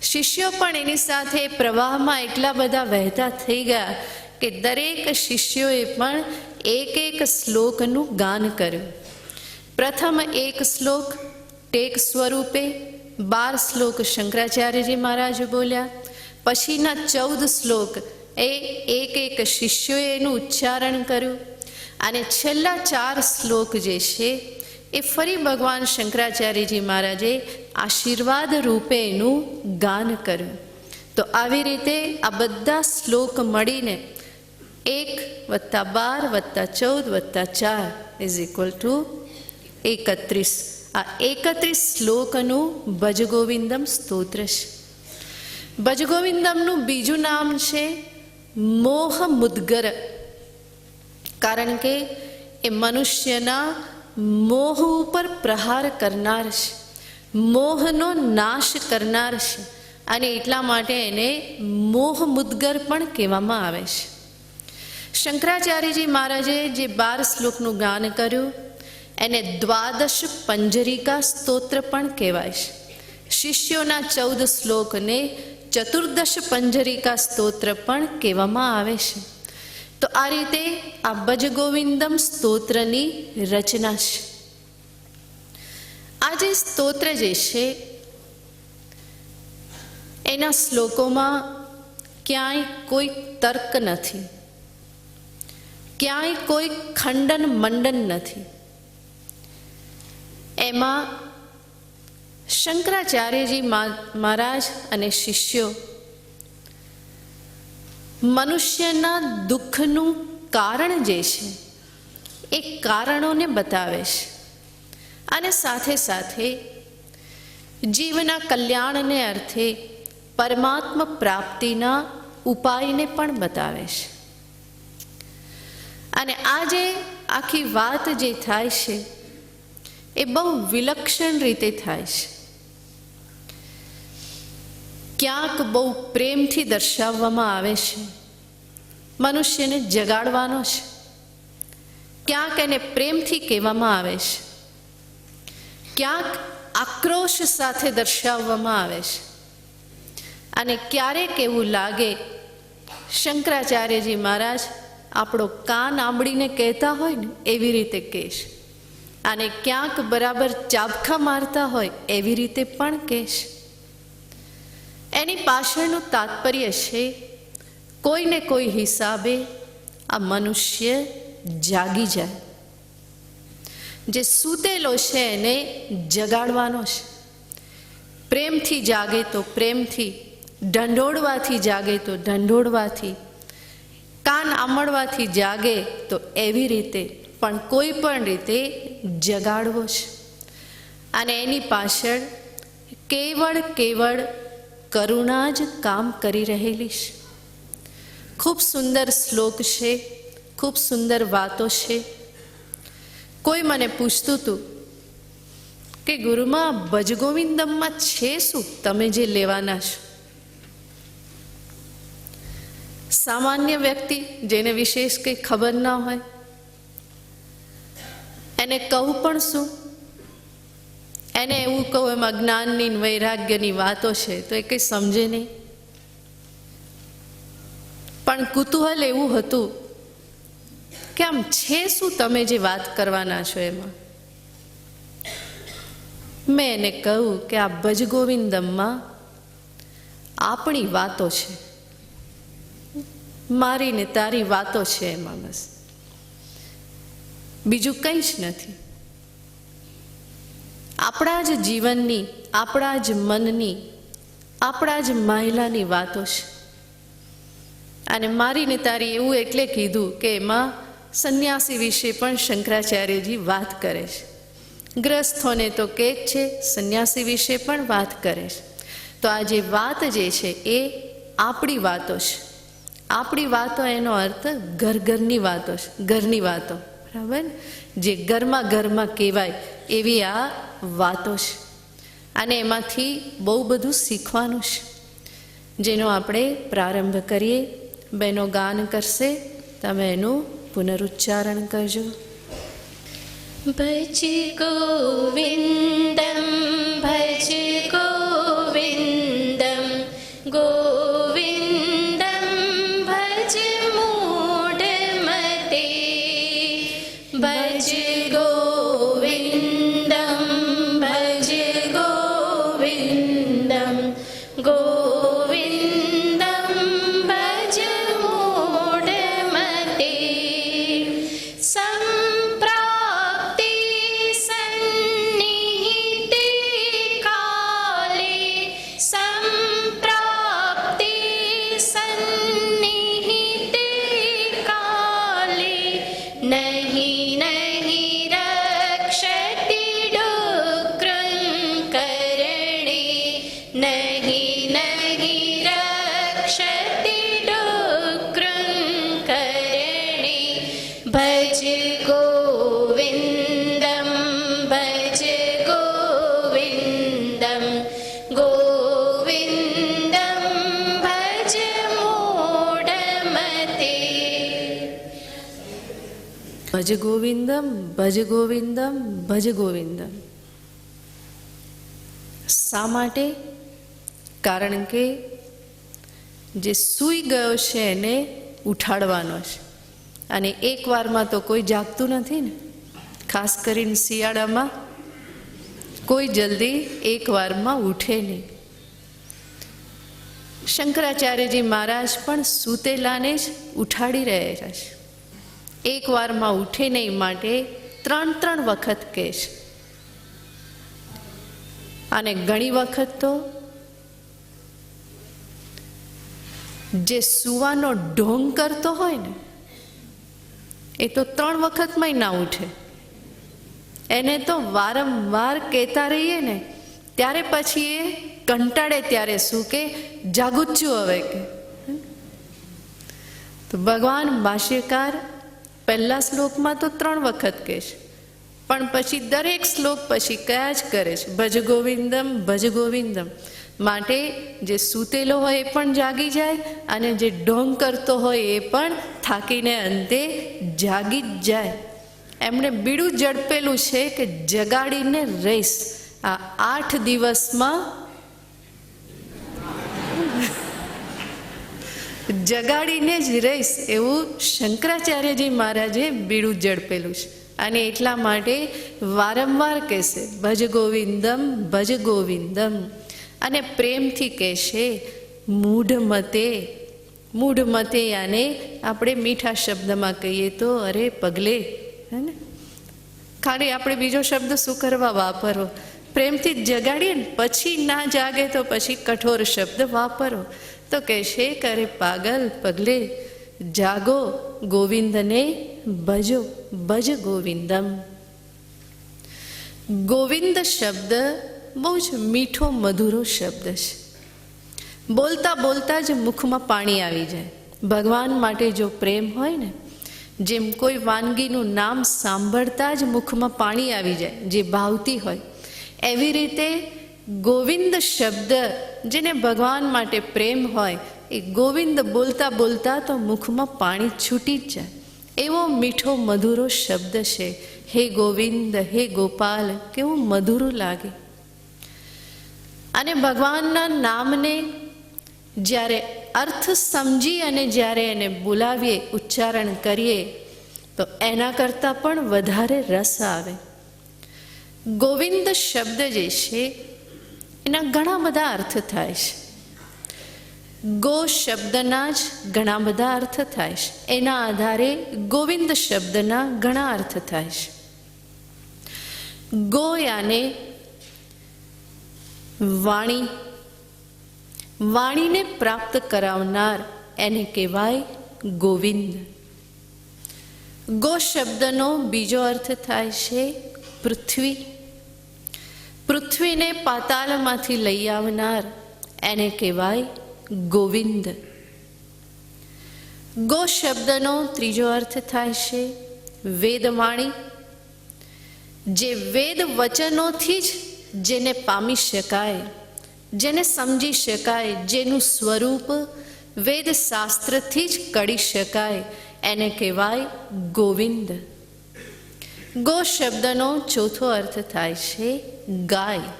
Speaker 1: શિષ્યો પણ એની સાથે પ્રવાહમાં એટલા બધા વહેતા થઈ ગયા કે દરેક શિષ્યોએ પણ એક શ્લોકનું ગાન કર્યું. પ્રથમ 1 શ્લોક ટેક સ્વરૂપે, 12 શ્લોક શંકરાચાર્યજી મહારાજ બોલ્યા. પછીના 14 શ્લોક એ એક શિષ્યોએ એનું ઉચ્ચારણ કર્યું. અને છેલ્લા 4 શ્લોક જે છે એ ફરી ભગવાન શંકરાચાર્યજી મહારાજે આશીર્વાદ રૂપે એનું ગાન કર્યું. તો આવી રીતે આ બધા શ્લોક મળીને 1 + 12 + 14 + 4 = 31. આ 31 શ્લોકનું ભજ ગોવિંદમ સ્તોત્ર છે. ભજ ગોવિંદમનું બીજું નામ છે મોહ મુદ્ગર, કારણ કે એ મનુષ્યના મોહ ઉપર પ્રહાર કરનાર છે, મોહનો નાશ કરનાર છે, અને એટલા માટે એને મોહ મુદ્ગર પણ કહેવામાં આવે છે. શંકરાચાર્યજી મહારાજે જે 12 શ્લોકનું ગાન કર્યું એને દ્વાદશ પંજરિકા સ્તોત્ર પણ કહેવાય છે. શિષ્યોના 14 શ્લોકને ચતુર્દશ પંજરિકા સ્તોત્ર પણ કહેવામાં આવે છે. તો આ રીતે આ ભજગોવિંદમ સ્તોત્રની રચના છે. આ જે સ્તોત્ર જે છે એના શ્લોકોમાં ક્યાંય કોઈ તર્ક નથી, ક્યાંય કોઈ ખંડન મંડન નથી. એમાં શંકરાચાર્યજી મહારાજ અને શિષ્યો મનુષ્યના દુઃખનું કારણ જે છે એ કારણોને બતાવે છે, અને સાથે સાથે જીવના કલ્યાણને અર્થે પરમાત્મા પ્રાપ્તિના ઉપાયને પણ બતાવે છે. અને આ જે આખી વાત જે થાય છે એ બહુ વિલક્ષણ રીતે થાય છે. ક્યાંક બહુ પ્રેમથી દર્શાવવામાં આવે છે, મનુષ્યને જગાડવાનો છે. ક્યાંક એને પ્રેમથી કહેવામાં આવે છે, ક્યાંક આક્રોશ સાથે દર્શાવવામાં આવે છે. અને ક્યારેક એવું લાગે શંકરાચાર્યજી મહારાજ આપણો કાન આંબળીને કહેતા હોય ને એવી રીતે કહે છે, અને ક્યાંક બરાબર ચાબખા મારતા હોય એવી રીતે પણ કહે છે. એની પાછળનું તાત્પર્ય છે કોઈને કોઈ હિસાબે આ મનુષ્ય જાગી જાય. જે સૂતેલો છે એને જગાડવાનો છે. પ્રેમથી જાગે તો પ્રેમથી, ઢંઢોળવાથી જાગે તો ઢંઢોળવાથી, કાન આમળવાથી જાગે તો એવી રીતે, પણ કોઈ પણ રીતે જગાડવો છે. અને એની પાછળ કેવળ કરુણા જ કામ કરી રહેલી છે. ખૂબ સુંદર શ્લોક છે, ખૂબ સુંદર વાતો છે. કોઈ મને પૂછતું હતું કે ગુરુમાં ભજગોવિંદમમાં છે શું તમે જે લેવાના છો? સામાન્ય વ્યક્તિ જેને વિશેષ કંઈ ખબર ના હોય એને કહું પણ શું? એને એવું કહું એમાં જ્ઞાનની વૈરાગ્યની વાતો છે તો એ કંઈ સમજે નહીં. પણ કુતૂહલ એવું હતું કે આમ છે શું તમે જે વાત કરવાના છો એમાં? મેં એને કહ્યું કે આ ભજગોવિંદમમાં આપણી વાતો છે, મારી ને તારી વાતો છે એમાં, બસ બીજું કંઈ જ નથી. આપણા જ જીવનની, આપણા જ મનની, આપણા જ મહિલાની વાતો છે. અને મારી ને તારી એવું એટલે કીધું કે એમાં સંન્યાસી વિશે પણ શંકરાચાર્યજી વાત કરે છે. ગ્રસ્થોને તો કે જ છે, સંન્યાસી વિશે પણ વાત કરે છે. તો આ જે વાત જે છે એ આપણી વાતો છે. આપણી વાતો એનો અર્થ ઘરની વાતો છે, ઘરની વાતો, બરાબર? જે ઘરમાં કહેવાય એવી આ વાતો છે. અને એમાંથી બહુ બધું શીખવાનું છે, જેનો આપણે પ્રારંભ કરીએ. બહેનો ગાન કરશે, તમે એનું પુનરુચ્ચારણ કરજો.
Speaker 2: ભજ ગોવિંદમ ભજ ગોવિંદમ ગોવિંદમ ભજ મૂઢમતે ભજ ગોવિંદમ ભજ ગોવિંદમ ગોવિંદમ ભજ મૂઢમતે સંપ્રાપ્તિ સન્નિહિતે કાલે સંપ્રાપ્તિ
Speaker 1: ભજ ગોવિંદમ ભજ ગોવિંદમ ભજ ગોવિંદમ. શા માટે? કારણ કે જે સૂઈ ગયો છે એને ઉઠાડવાનો છે, અને એક વારમાં તો કોઈ જાગતું નથી ને. ખાસ કરીને શિયાળામાં કોઈ જલ્દી એક વારમાં ઉઠે નહીં. શંકરાચાર્યજી મહારાજ પણ સૂતેલાને જ ઉઠાડી રહ્યા છે. એક વારમાં ઉઠે નહીં માટે 3 વખત કહે છે. અને ઘણી વખત તો જે સૂવાનો ઢોંગ કરતો હોય ને એ તો 3 વખતમાંય ના ઉઠે. એને તો વારંવાર કહેતા રહીએ ને ત્યારે પછી એ કંટાળે ત્યારે શું કે જાગું જ છું હવે કે. તો ભગવાન ભાષ્યકાર પહેલા શ્લોકમાં તો 3 વખત કહે છે, પણ પછી દરેક શ્લોક પછી કયા જ કરે છે ભજ ગોવિંદમ ભજ ગોવિંદમ. માટે જે સૂતેલો હોય એ પણ જાગી જાય, અને જે ઢોંગ કરતો હોય એ પણ થાકીને અંતે જાગી જ જાય. એમણે બીડું ઝડપેલું છે કે જગાડીને રહીશ. આ 8 દિવસમાં જગાડીને જ રહીશ એવું શંકરાચાર્યજી મહારાજે બીડું ઝડપેલું છે. અને એટલા માટે વારંવાર કહેશે ભજ ગોવિંદમ ભજ ગોવિંદમ. અને પ્રેમથી કહેશે મૂઢ મતે. મૂઢ મતે આને આપણે મીઠા શબ્દમાં કહીએ તો અરે પગલે, હે ને. ખાલી આપણે બીજો શબ્દ શું કરવા વાપરો? પ્રેમથી જ જગાડીએ ને પછી ના જાગે તો પછી કઠોર શબ્દ વાપરો. તો કહેશે કે અરે પાગલ પગલે, જાગો, ગોવિંદને ભજો, ભજ ગોવિંદમ. ગોવિંદ શબ્દ બહુ જ મીઠો મધુરો શબ્દ છે. બોલતા બોલતા જ મુખમાં પાણી આવી જાય. ભગવાન માટે જો પ્રેમ હોય ને, જેમ કોઈ વાનગીનું નામ સાંભળતા જ મુખમાં પાણી આવી જાય, જે ભાવતી હોય, એવી રીતે ગોવિંદ શબ્દ જેને ભગવાન માટે પ્રેમ હોય એ ગોવિંદ બોલતા બોલતા તો મુખમાં પાણી છૂટી જ જાય. એવો મીઠો મધુરો શબ્દ છે. હે ગોવિંદ, હે ગોપાલ, કેવું મધુરું લાગે. અને ભગવાનના નામને જ્યારે અર્થ સમજી અને જ્યારે એને બોલાવીએ, ઉચ્ચારણ કરીએ તો એના કરતાં પણ વધારે રસ આવે. ગોવિંદ શબ્દ જે છે એના ઘણા બધા અર્થ થાય છે. ગો શબ્દના જ ઘણા બધા અર્થ થાય છે. એના આધારે ગોવિંદ શબ્દના ઘણા અર્થ થાય છે. ગો યાને વાણી, વાણીને પ્રાપ્ત કરાવનાર એને કહેવાય ગોવિંદ. ગો શબ્દનો બીજો અર્થ થાય છે પૃથ્વી. પૃથ્વીને પાતાળમાંથી લઈ આવનાર એને કહેવાય ગોવિંદ. ગો શબ્દનો ત્રીજો અર્થ થાય છે વેદવાણી. જે વેદ વચનોથી જ જેને પામી શકાય, જેને સમજી શકાય, જેનું સ્વરૂપ વેદ શાસ્ત્રથી જ કળી શકાય, એને કહેવાય ગોવિંદ. ગો શબ્દનો ચોથો અર્થ થાય છે ગાય.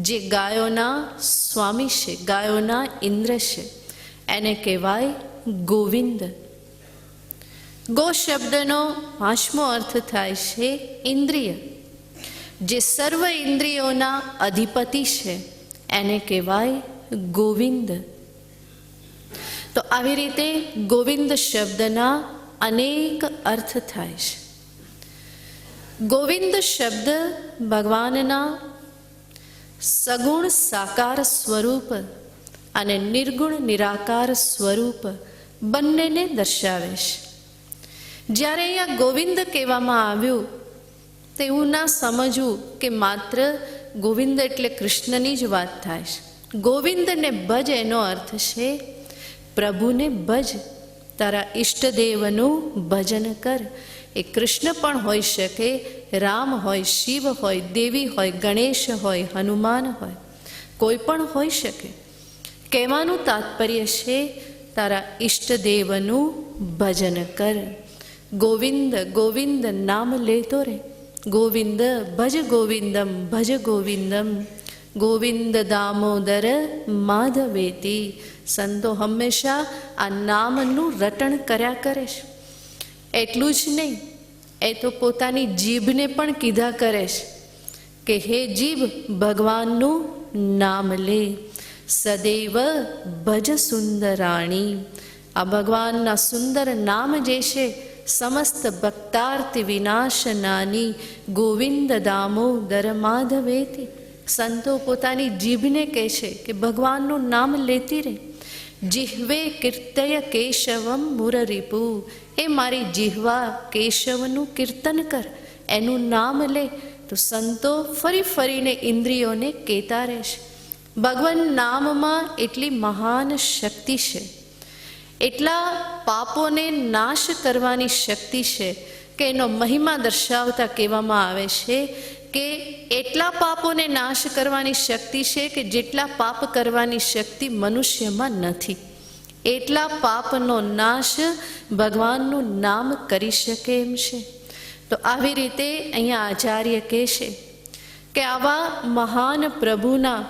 Speaker 1: જે ગાયોના સ્વામી છે, ગાયોના ઇન્દ્ર છે, એને કહેવાય ગોવિંદ. ગો શબ્દનો પાંચમો અર્થ થાય છે ઇન્દ્રિય. જે સર્વ ઇન્દ્રિયોના અધિપતિ છે એને કહેવાય ગોવિંદ. તો આવી રીતે ગોવિંદ શબ્દના અનેક અર્થ થાય છે. ગોવિંદ શબ્દ ભગવાનના સગુણ સાકાર સ્વરૂપ અને નિર્ગુણ નિરાકાર સ્વરૂપ બંનેને દર્શાવે છે. જ્યારે અહીંયા ગોવિંદ કહેવામાં આવ્યું તો એવું ના સમજવું કે માત્ર ગોવિંદ એટલે કૃષ્ણની જ વાત થાય છે. ગોવિંદને ભજ એનો અર્થ છે પ્રભુને ભજ, તારા ઈષ્ટદેવનું ભજન કર. એ કૃષ્ણ પણ હોઈ શકે, રામ હોય, શિવ હોય, દેવી હોય, ગણેશ હોય, હનુમાન હોય, કોઈ પણ હોઈ શકે. કહેવાનું તાત્પર્ય છે તારા ઈષ્ટદેવનું ભજન કર. ગોવિંદ ગોવિંદ નામ લેતો રે. ગોવિંદ ભજ ગોવિંદમ ભજ ગોવિંદમ ગોવિંદ દામોદર માધવેતી. સંતો હંમેશા આ નામનું રટણ કર્યા કરે છે. એટલું જ નહીં, એ તો પોતાની જીભને પણ કીધા કરે છે કે હે જીભ ભગવાનનું નામ લે. સદૈવ ભજ સુંદરાણી. આ ભગવાનના સુંદર નામ જે છે, સમસ્ત ભક્તાર્થ વિનાશનાની ગોવિંદ દામોદર માધવેતી. સંતો પોતાની જીભને કહે છે કે ભગવાનનું નામ લેતી રહે. જીહ્વે કીર્તય કેશવમ મુરરીપુ. એ મારી જીહવા કેશવનું કીર્તન કર, એનું નામ લે. તો સંતો ફરી ફરીને ઇન્દ્રિયોને કહેતા રહેશે. ભગવાન નામમાં એટલી મહાન શક્તિ છે, એટલા પાપોને નાશ કરવાની શક્તિ છે કે એનો મહિમા દર્શાવતા કહેવામાં આવે છે કે એટલા પાપોને નાશ કરવાની શક્તિ છે કે જેટલા પાપ કરવાની શક્તિ મનુષ્યમાં નથી. એટલા પાપનો નાશ ભગવાનનું નામ કરી શકે એમ છે. તો આવી રીતે અહીંયા આચાર્ય કહે છે કે આવા મહાન પ્રભુના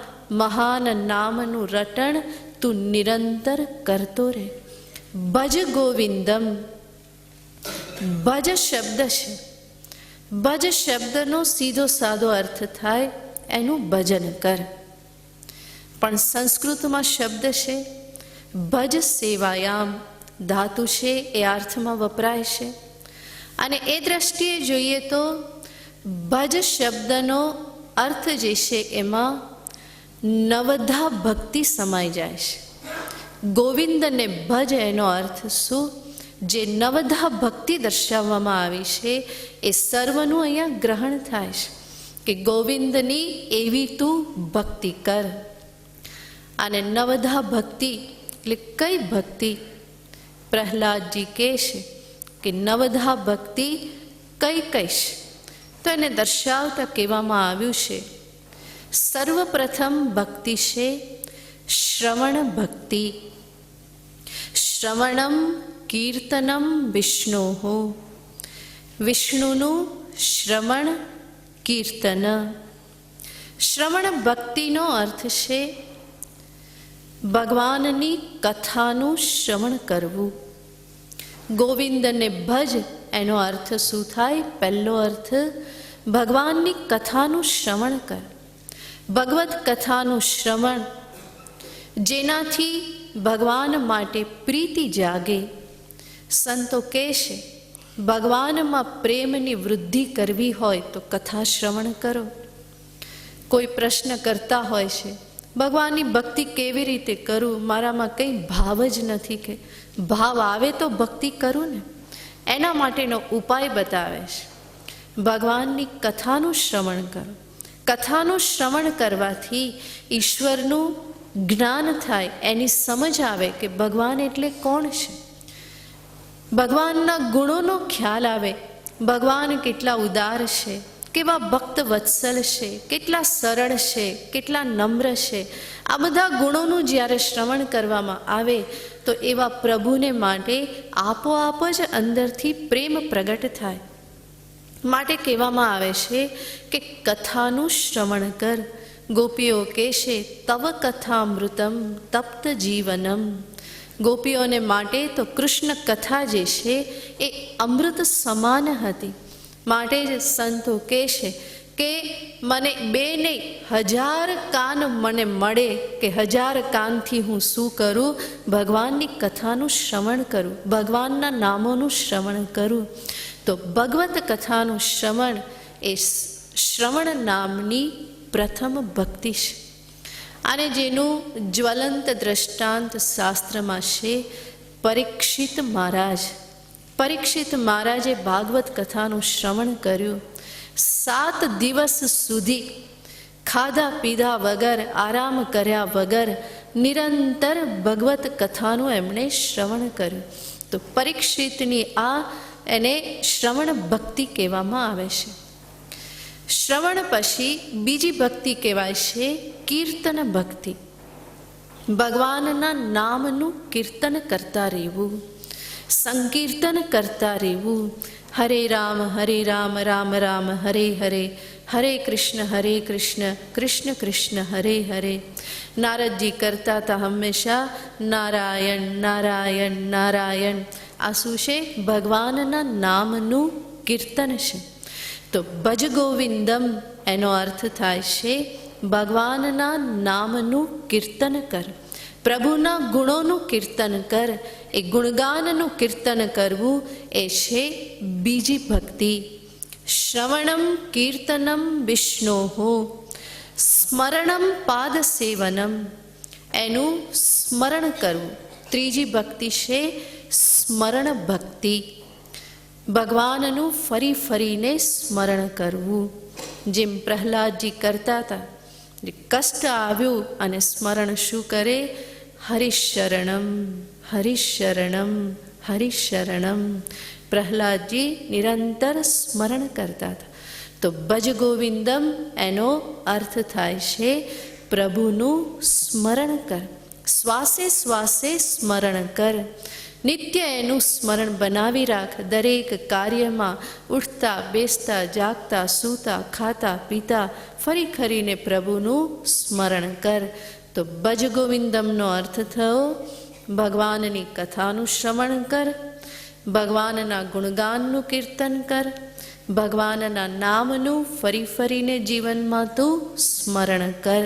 Speaker 1: મહાન નામનું રટણ તું નિરંતર કરતો રહે. ભજ ગોવિંદમ. ભજ શબ્દ છે. ભજ શબ્દનો સીધો સાદો અર્થ થાય એનું ભજન કર. પણ સંસ્કૃતમાં શબ્દ છે ભજ સેવાયામ. ધાતુ છે એ અર્થમાં વપરાય છે. અને એ દ્રષ્ટિએ જોઈએ તો ભજ શબ્દનો અર્થ જે છે એમાં નવધા ભક્તિ સમાઈ જાય છે. ગોવિંદને ભજ એનો અર્થ શું? જે નવધા ભક્તિ દર્શાવવામાં આવી છે એ સર્વનું અહીંયા ગ્રહણ થાય છે કે ગોવિંદની એવી તું ભક્તિ કર. અને નવધા ભક્તિ એટલે કઈ ભક્તિ? પ્રહલાદજી કહે છે કે નવધા ભક્તિ કઈ કઈ છે? તો એને દર્શાવતા કહેવામાં આવ્યું છે સર્વપ્રથમ ભક્તિ છે શ્રવણ ભક્તિ. શ્રવણમ કીર્તનમ વિષ્ણુ. વિષ્ણુનું શ્રવણ કીર્તન. શ્રવણ ભક્તિનો અર્થ છે ભગવાનની કથાનું શ્રવણ કરવું. ગોવિંદને ભજ એનો અર્થ શું થાય? પહેલો અર્થ ભગવાનની કથાનું શ્રવણ કર. ભગવત કથાનું શ્રવણ જેનાથી ભગવાન માટે પ્રીતિ જાગે. સંતો કહે છે ભગવાનમાં પ્રેમની વૃદ્ધિ કરવી હોય તો કથા શ્રવણ કરો. કોઈ પ્રશ્ન કરતા હોય છે ભગવાનની ભક્તિ કેવી રીતે કરું, મારામાં કંઈ ભાવ જ નથી, કે ભાવ આવે તો ભક્તિ કરું ને. એના માટેનો ઉપાય બતાવે છે ભગવાનની કથાનું શ્રવણ કરો. કથાનું શ્રવણ કરવાથી ઈશ્વરનું જ્ઞાન થાય, એની સમજ આવે કે ભગવાન એટલે કોણ છે. ભગવાનના ગુણોનો ખ્યાલ આવે. ભગવાન કેટલા ઉદાર છે, કેવા ભક્ત વત્સલ છે, કેટલા સરળ છે, કેટલા નમ્ર છે. આ બધા ગુણોનું જ્યારે શ્રવણ કરવામાં આવે તો એવા પ્રભુને માટે આપોઆપ જ અંદરથી પ્રેમ પ્રગટ થાય. માટે કહેવામાં આવે છે કે કથાનું શ્રવણ કર. ગોપીઓ કહેશે તવ કથામૃતમ તપ્ત જીવનમ. ગોપીઓને માટે તો કૃષ્ણ કથા જે છે એ અમૃત સમાન હતી. માટે જ સંતો કહેશે કે મને 2 નહીં 1000 કાન મને મળે, કે 1000 કાનથી હું શું કરું? ભગવાનની કથાનું શ્રવણ કરું, ભગવાનના નામોનું શ્રવણ કરું. તો ભગવત કથાનું શ્રવણ એ શ્રવણ નામની પ્રથમ ભક્તિ છે. અને જેનું જ્વલંત દ્રષ્ટાંત શાસ્ત્રમાં છે પરીક્ષિત મહારાજ. પરીક્ષિત મહારાજે ભાગવત કથાનું શ્રવણ કર્યું. 7 દિવસ સુધી ખાધા પીધા વગર, આરામ કર્યા વગર નિરંતર ભગવત કથાનું એમણે શ્રવણ કર્યું. તો પરીક્ષિતની આ એને શ્રવણ ભક્તિ કહેવામાં આવે છે. શ્રવણ પછી બીજી ભક્તિ કહેવાય છે કીર્તન ભક્તિ. ભગવાનના નામનું કીર્તન કરતા રહેવું. સંકીર્તન કરતા રહેવું. હરે રામ રામ રામ હરે હરે, હરે કૃષ્ણ કૃષ્ણ કૃષ્ણ હરે હરે. નારદજી કરતા હતા હંમેશા નારાયણ નારાયણ નારાયણ. આ શું છે? ભગવાનના નામનું કીર્તન છે. તો ભજ ગોવિંદમ એનો અર્થ થાય છે ભગવાનના નામનું કીર્તન કર, પ્રભુના ગુણોનું કીર્તન કર. એ ગુણગાનનું કીર્તન કરવું એ છે બીજી ભક્તિ. શ્રવણમ કીર્તનમ વિષ્ણોહો, સ્મરણમ પાદ સેવનમ, એનું સ્મરણ કરવું. ત્રીજી ભક્તિ છે સ્મરણ ભક્તિ, ભગવાનનું ફરી ફરીને સ્મરણ કરવું. જેમ પ્રહલાદજી કરતા હતા, કષ્ટ આવ્યું અને સ્મરણ શું કરે? હરિશરણમ હરિશરણમ હરિશરણમ. પ્રહલાદજી નિરંતર સ્મરણ કરતા હતા. તો ભજ ગોવિંદમ એનો અર્થ થાય છે પ્રભુનું સ્મરણ કર, શ્વાસે શ્વાસે સ્મરણ કર. નિત્ય એનું સ્મરણ બનાવી રાખ. દરેક કાર્યમાં ઉઠતા બેસતા જાગતા સૂતા ખાતા પીતા ફરી ફરીને પ્રભુનું સ્મરણ કર. તો ભજ ગોવિંદમનો અર્થ થયો ભગવાનની કથાનું શ્રવણ કર, ભગવાનના ગુણગાનનું કીર્તન કર, ભગવાનના નામનું ફરી ફરીને જીવનમાં તું સ્મરણ કર.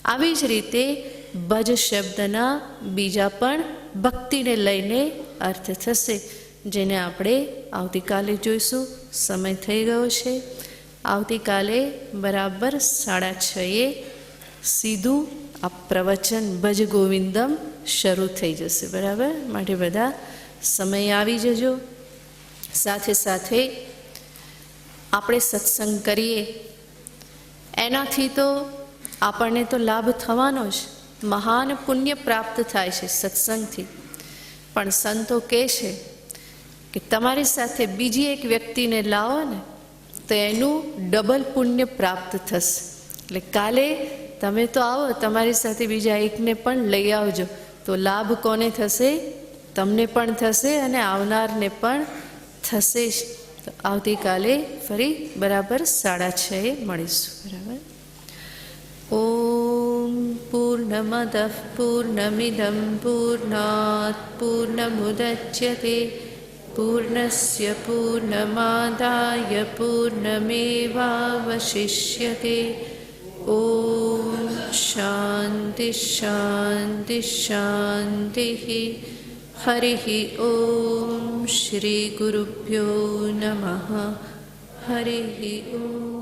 Speaker 1: આવી જ રીતે ભજ શબ્દના બીજા પણ ભક્તિને લઈને અર્થ થશે, જેને આપણે આવતીકાલે જોઈશું. સમય થઈ ગયો છે. આવતીકાલે બરાબર 6:30 સીધું આ પ્રવચન ભજ ગોવિંદમ શરૂ થઈ જશે. બરાબર? માટે બધા સમય આવી જજો. સાથે સાથે આપણે સત્સંગ કરીએ એનાથી તો આપણને તો લાભ થવાનો જ, મહાન પુણ્ય પ્રાપ્ત થાય છે સત્સંગથી. પણ સંતો કહે છે કે તમારી સાથે બીજી એક વ્યક્તિને લાવો ને તો એનું ડબલ પુણ્ય પ્રાપ્ત થશે. એટલે કાલે તમે તો આવો, તમારી સાથે બીજા એકને પણ લઈ આવજો, તો લાભ કોને થશે? તમને પણ થશે અને આવનારને પણ થશે જ. તો આવતીકાલે ફરી બરાબર 6:30 મળીશું. બરાબર? ઓમ પૂર્ણમદ પૂર્ણમિદં પૂર્ણાત પૂર્ણમુદચ્યતે પૂર્ણસ્ય પૂર્ણમાદાય પૂર્ણમેવાવશિષ્યતે. ઓમ શાંતિ શાંતિ શાંતિ. હરિ ઓમ શ્રી ગુરુભ્યો નમઃ. હરિ ઓમ.